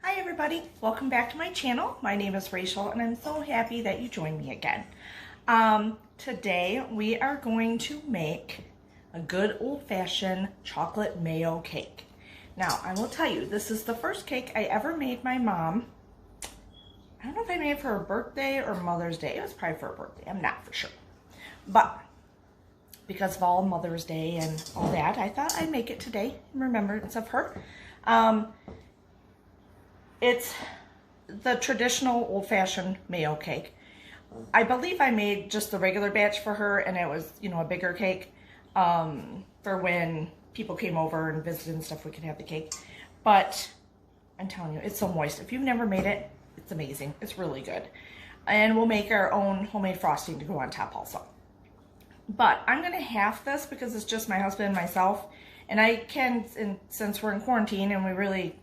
Hi everybody, welcome back to my channel. My name is Rachel and I'm so happy that you joined me again. Today we are going to make a good old-fashioned chocolate mayo cake. Now I will tell you, this is the first cake I ever made my mom. I don't know if I made it for her birthday or Mother's Day. It was probably for her birthday, I'm not for sure. But because of all Mother's Day and all that, I thought I'd make it today in remembrance of her. It's the traditional old-fashioned mayo cake. I believe I made just the regular batch for her, and it was, you know, a bigger cake for when people came over and visited and stuff. We could have the cake. But I'm telling you, it's so moist. If you've never made it, it's amazing. It's really good. And we'll make our own homemade frosting to go on top also. But I'm going to half this because it's just my husband and myself. And I can, since we're in quarantine and we really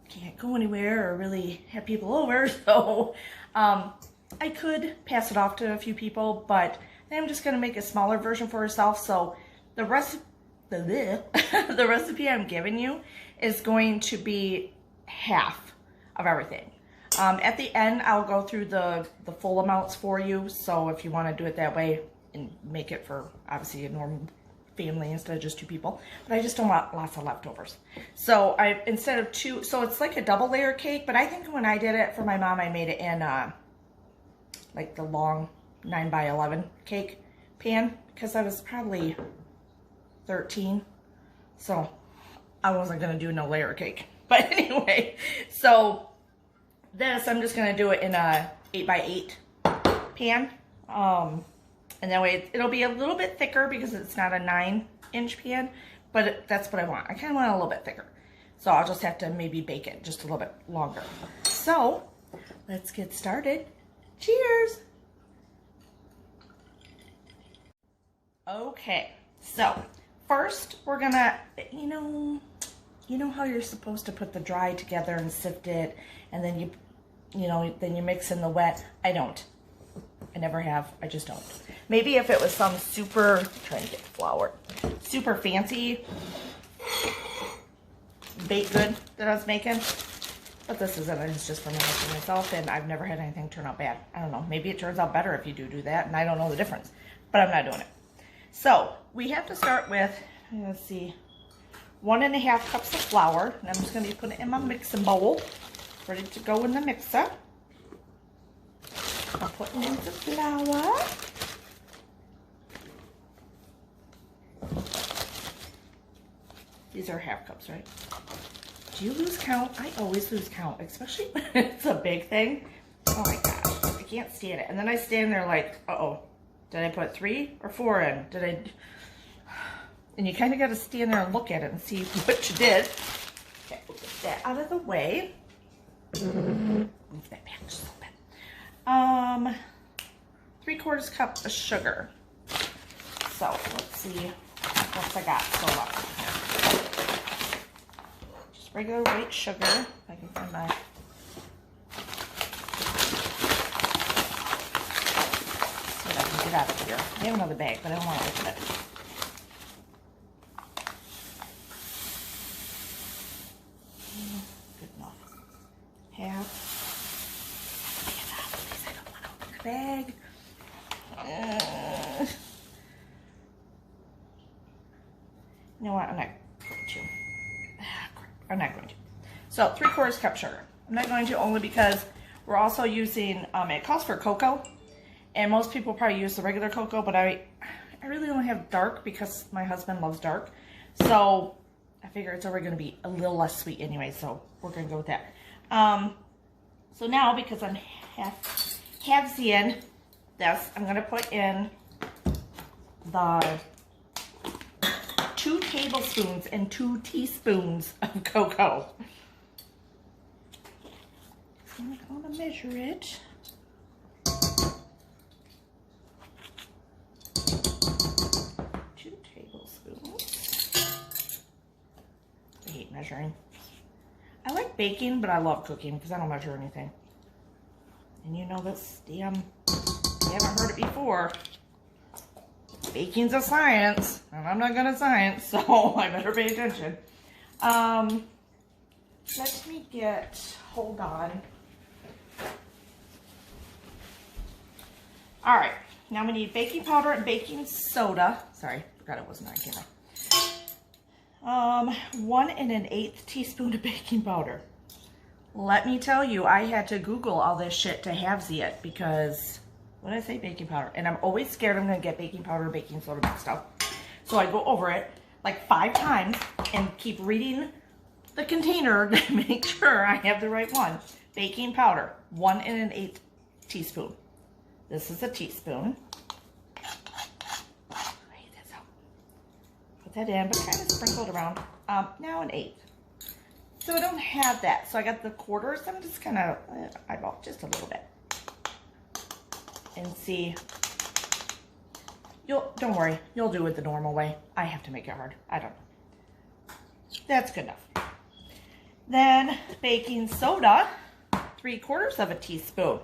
can't go anywhere or really have people over, so I could pass it off to a few people, but I'm just going to make a smaller version for herself. So the recipe I'm giving you is going to be half of everything. At the end, I'll go through the full amounts for you, so if you want to do it that way and make it for obviously a normal family instead of just two people, but I just don't want lots of leftovers. So instead of two, so it's like a double layer cake, but I think when I did it for my mom, I made it in like the long 9x11 cake pan, because I was probably 13, so I wasn't gonna do no layer cake. But anyway, so this, I'm just gonna do it in a 8x8 pan. And that way it'll be a little bit thicker because it's not a 9-inch pan, but that's what I want. I kind of want it a little bit thicker. So I'll just have to maybe bake it just a little bit longer. So let's get started. Cheers. Okay, so first we're gonna, you know how you're supposed to put the dry together and sift it, and then then you mix in the wet. I don't. I never have. I just don't. Maybe if it was some super, trying to get flour, super fancy baked good that I was making. But this isn't. It's just for my husband and myself, and I've never had anything turn out bad. I don't know. Maybe it turns out better if you do that, and I don't know the difference. But I'm not doing it. So we have to start with, let's see, 1.5 cups of flour. And I'm just going to be putting it in my mixing bowl, ready to go in the mixer. I'm putting in the flour. These are half cups, right? Do you lose count? I always lose count, especially when it's a big thing. Oh my gosh, I can't stand it. And then I stand there like, uh-oh, did I put 3 or 4 in? Did I? And you kind of got to stand there and look at it and see what you did. Okay, we'll get that out of the way. Move that back just a little bit. 3/4 cup of sugar. So let's see what I got so far. Just regular white sugar. If I can find my, see what I can get out of here. I have another bag, but I don't want to open it. Good enough. Half. Bag. You know what? I'm not going to. So 3/4 cup sugar. I'm not going to, only because we're also using, it calls for cocoa, and most people probably use the regular cocoa, but I really only have dark because my husband loves dark. So I figure it's already going to be a little less sweet anyway, so we're going to go with that. So now, because I'm halvesian this, I'm going to put in the 2 tablespoons and 2 teaspoons of cocoa. I'm going to measure it. 2 tablespoons. I hate measuring. I like baking, but I love cooking because I don't measure anything. And you know this damn, you haven't heard it before, baking's a science, and I'm not good at science, so I better pay attention. Let me get, hold on. All right, now we need baking powder and baking soda. Sorry, forgot it wasn't on camera. 1 1/8 teaspoon of baking powder. Let me tell you, I had to Google all this shit to halvesy it because, what did I say? Baking powder. And I'm always scared I'm gonna get baking powder and baking soda mixed up. So I go over it like 5 times and keep reading the container to make sure I have the right one. Baking powder, 1 1/8 teaspoon. This is a teaspoon. Put that in, but kind of sprinkled around. Now an 1/8. So I don't have that. So I got the quarters. I'm just kind of eyeball just a little bit. And see. Don't worry. You'll do it the normal way. I have to make it hard. I don't know. That's good enough. Then baking soda, 3/4 teaspoon.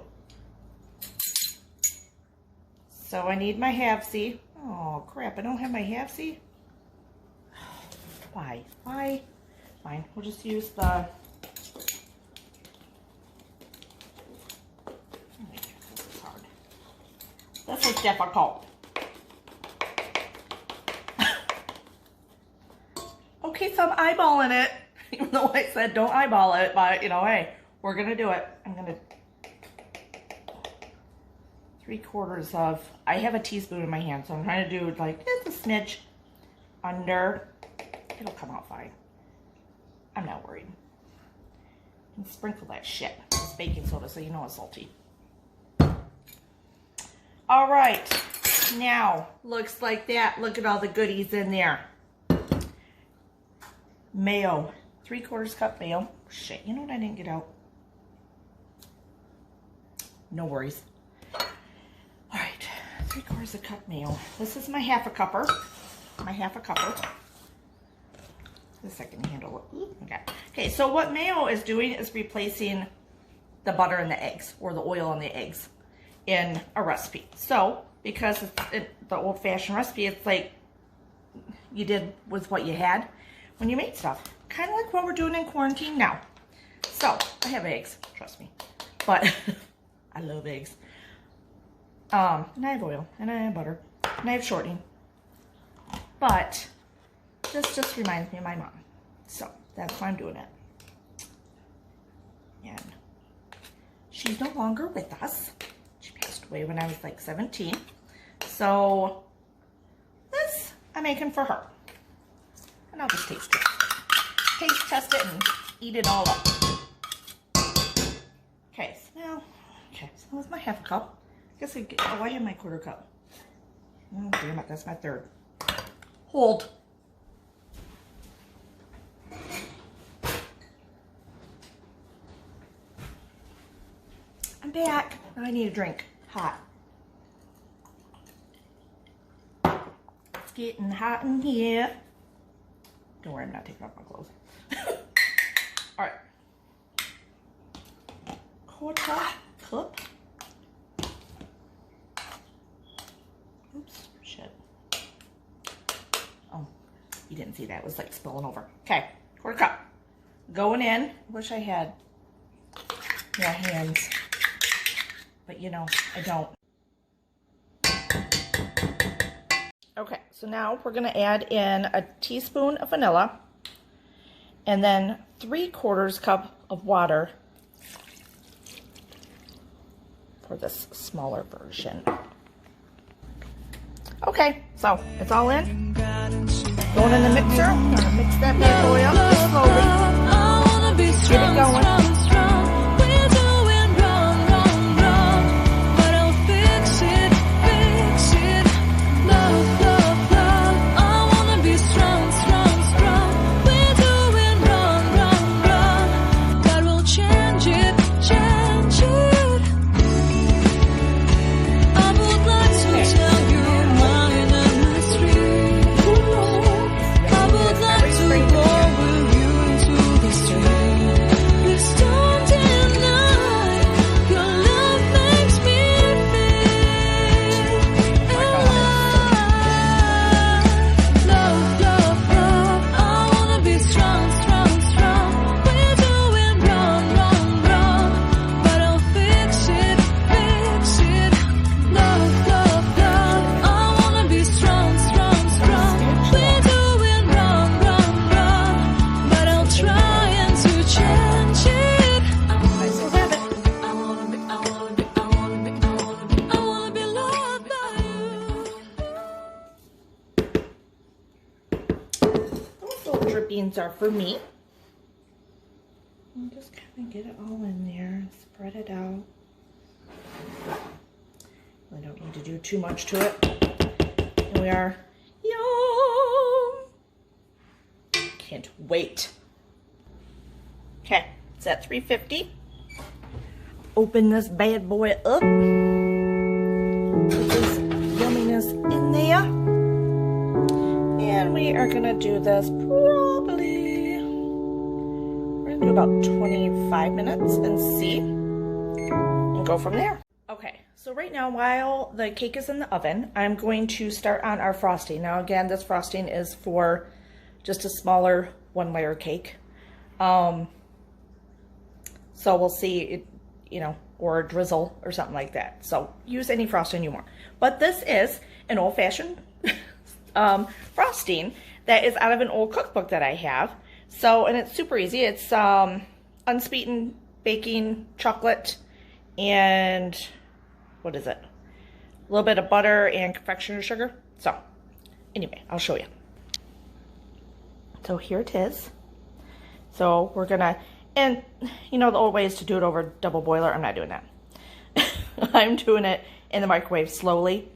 So I need my halvesy. Oh crap, I don't have my halvesy. Why? Fine, we'll just use the, this is hard. This is difficult. Okay, so I'm eyeballing it. Even though I said don't eyeball it, but you know, hey, we're gonna do it. I'm gonna 3/4 I have a teaspoon in my hand, so I'm trying to do like just a smidge under. It'll come out fine. I'm not worried. And sprinkle that shit. It's baking soda, so you know it's salty. All right, now looks like that. Look at all the goodies in there. Mayo, 3/4 cup mayo. Shit, you know what I didn't get out? No worries. All right, 3/4 cup mayo. This is my 1/2 cupper. My 1/2 cupper. This I can handle it. Ooh, okay, so what mayo is doing is replacing the butter and the eggs, or the oil and the eggs in a recipe. So, because it's the old-fashioned recipe, it's like you did with what you had when you made stuff. Kind of like what we're doing in quarantine now. So, I have eggs, trust me. But, I love eggs. And I have oil, and I have butter, and I have shortening. But, this just reminds me of my mom. So, that's why I'm doing it. And she's no longer with us. She passed away when I was like 17. So, this I'm making for her. And I'll just taste it. Taste test it and eat it all up. Okay, so now, so that was my 1/2 cup. I guess I have my 1/4 cup. Oh, damn it, that's my 1/3. Hold. I'm back. Now I need a drink. Hot. It's getting hot in here. Don't worry, I'm not taking off my clothes. All right. 1/4 cup. Oops, shit. Oh, you didn't see that. It was like spilling over. Okay, 1/4 cup. Going in. Wish I had more hands. But you know, I don't. Okay, so now we're gonna add in a teaspoon of vanilla and then 3/4 cup of water for this smaller version. Okay, so it's all in. Going in the mixer. I'm gonna mix that bad boy up slowly. Get it going. tablespoons are for me. And just kind of get it all in there, spread it out. I don't need to do too much to it. And we are, yum! Can't wait. Okay, it's at 350. Open this bad boy up. Put this yumminess in there. And we are gonna do this probably, we're gonna do about 25 minutes and see, and go from there. Okay, so right now while the cake is in the oven, I'm going to start on our frosting. Now again, this frosting is for just a smaller 1-layer cake. So we'll see, it, you know, or a drizzle or something like that. So use any frosting you want. But this is an old-fashioned frosting that is out of an old cookbook that I have. So, and it's super easy. It's unsweetened baking chocolate and what is it? A little bit of butter and confectioner sugar. So anyway, I'll show you. So here it is. So we're gonna, and you know the old way is to do it over a double boiler. I'm not doing that. I'm doing it in the microwave slowly.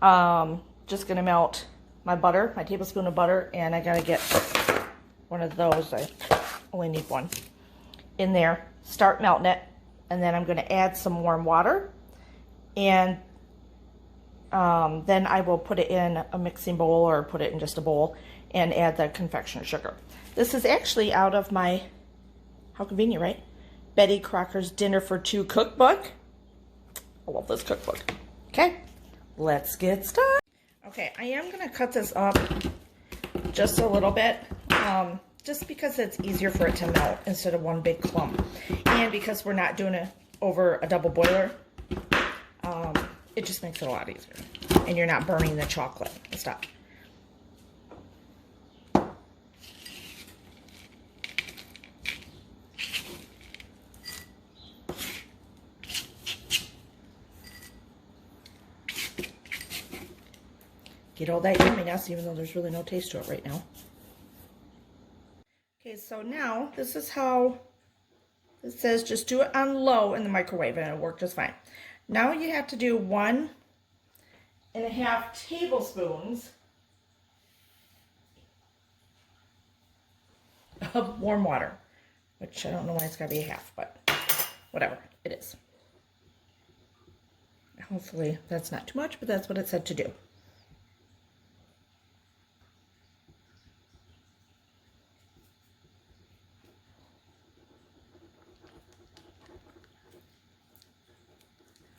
Just gonna melt my butter, my tablespoon of butter, and I gotta get one of those. I only need one in there. Start melting it, and then I'm gonna add some warm water, and then I will put it in a mixing bowl or put it in just a bowl and add the confectioner sugar. This is actually out of my, how convenient, right? Betty Crocker's Dinner for Two cookbook. I love this cookbook. Okay, let's get started. Okay, I am gonna cut this up just a little bit, just because it's easier for it to melt instead of one big clump. And because we're not doing it over a double boiler, it just makes it a lot easier. And you're not burning the chocolate and stuff. Get all that yumminess, even though there's really no taste to it right now. Okay, so now this is how it says, just do it on low in the microwave and it'll work just fine. Now you have to do 1.5 tablespoons of warm water, which I don't know why it's gotta be a half, but whatever, it is. Hopefully that's not too much, but that's what it said to do.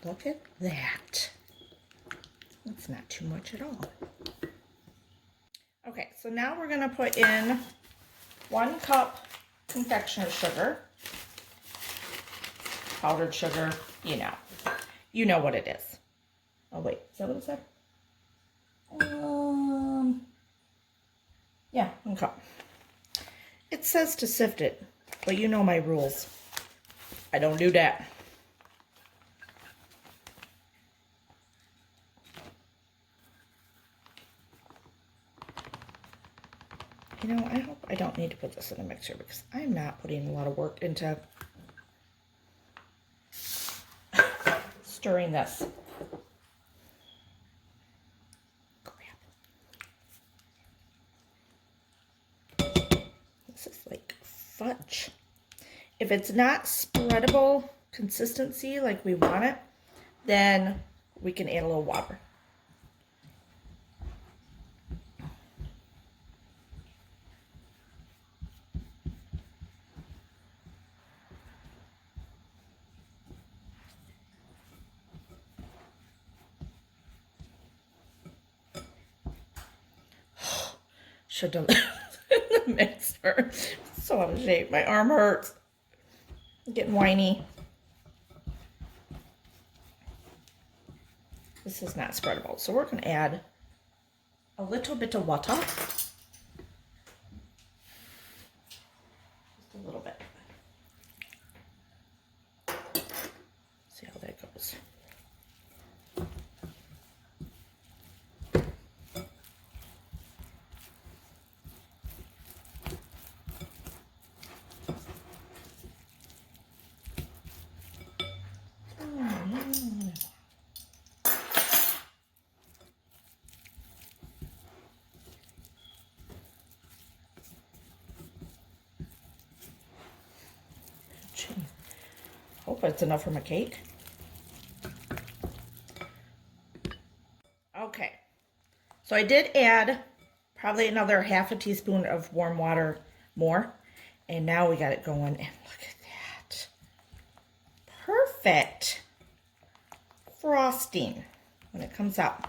Look at that. That's not too much at all. Okay, so now we're gonna put in 1 cup confectioner sugar, powdered sugar, you know what it is. Oh wait, is that what it said? Yeah, 1 cup. It says to sift it, but you know my rules. I don't do that. You know, I hope I don't need to put this in a mixer because I'm not putting a lot of work into stirring this. Crap. This is like fudge. If it's not spreadable consistency like we want it, then we can add a little water. Should have done that in the mixer. So out of shape. My arm hurts. I'm getting whiny. This is not spreadable. So we're going to add a little bit of water. Just a little bit. See how that goes. Hope it's enough for my cake. Okay, so I did add probably another half a teaspoon of warm water more. And now we got it going, and look at that. Perfect frosting when it comes out.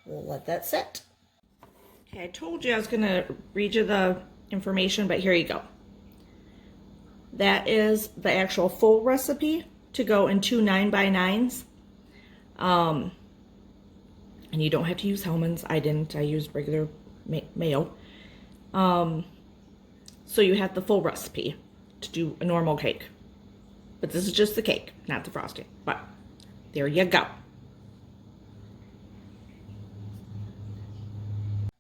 We'll let that sit. Okay, I told you I was gonna read you the information, but here you go. That is the actual full recipe to go in 2 9x9s. And you don't have to use Hellmann's. I didn't. I used regular mayo. So you have the full recipe to do a normal cake. But this is just the cake, not the frosting. But there you go.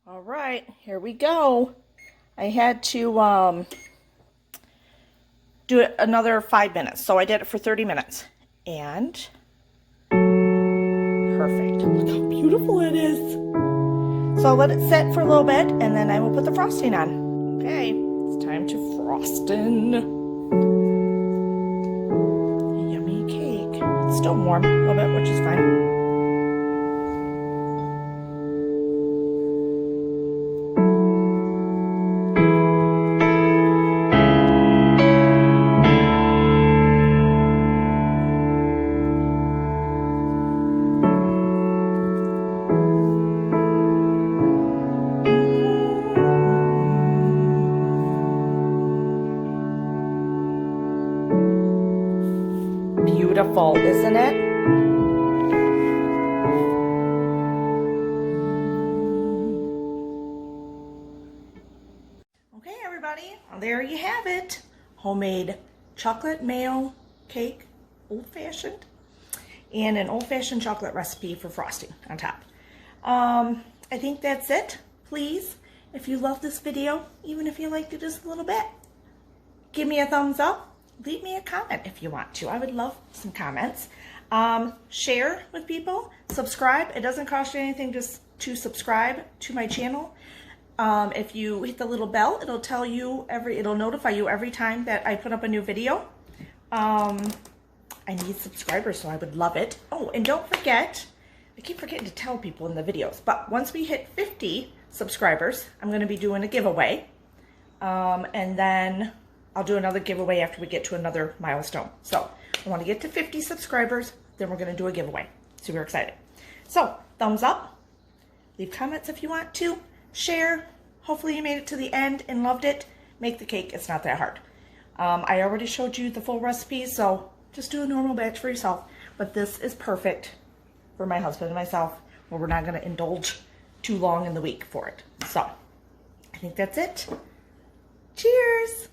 All right, here we go. I had to do it another 5 minutes. So I did it for 30 minutes. And perfect. Look how beautiful it is. So I'll let it sit for a little bit, and then I will put the frosting on. Okay, it's time to frosting. A yummy cake. It's still warm a little bit, which is fine. Beautiful, isn't it? Okay, everybody, well, there you have it. Homemade chocolate mayo cake, old-fashioned, and an old-fashioned chocolate recipe for frosting on top. I think that's it. Please, if you love this video, even if you liked it just a little bit, give me a thumbs up. Leave me a comment if you want to. I would love some comments. Share with people. Subscribe. It doesn't cost you anything just to subscribe to my channel. If you hit the little bell, it'll tell you it'll notify you every time that I put up a new video. I need subscribers, so I would love it. Oh, and don't forget, I keep forgetting to tell people in the videos, but once we hit 50 subscribers, I'm going to be doing a giveaway. And then I'll do another giveaway after we get to another milestone. So I want to get to 50 subscribers, then we're going to do a giveaway. Super excited. So thumbs up, leave comments if you want to, share. Hopefully you made it to the end and loved it. Make the cake. It's not that hard. I already showed you the full recipe, so just do a normal batch for yourself. But this is perfect for my husband and myself, where we're not going to indulge too long in the week for it. So I think that's it. Cheers.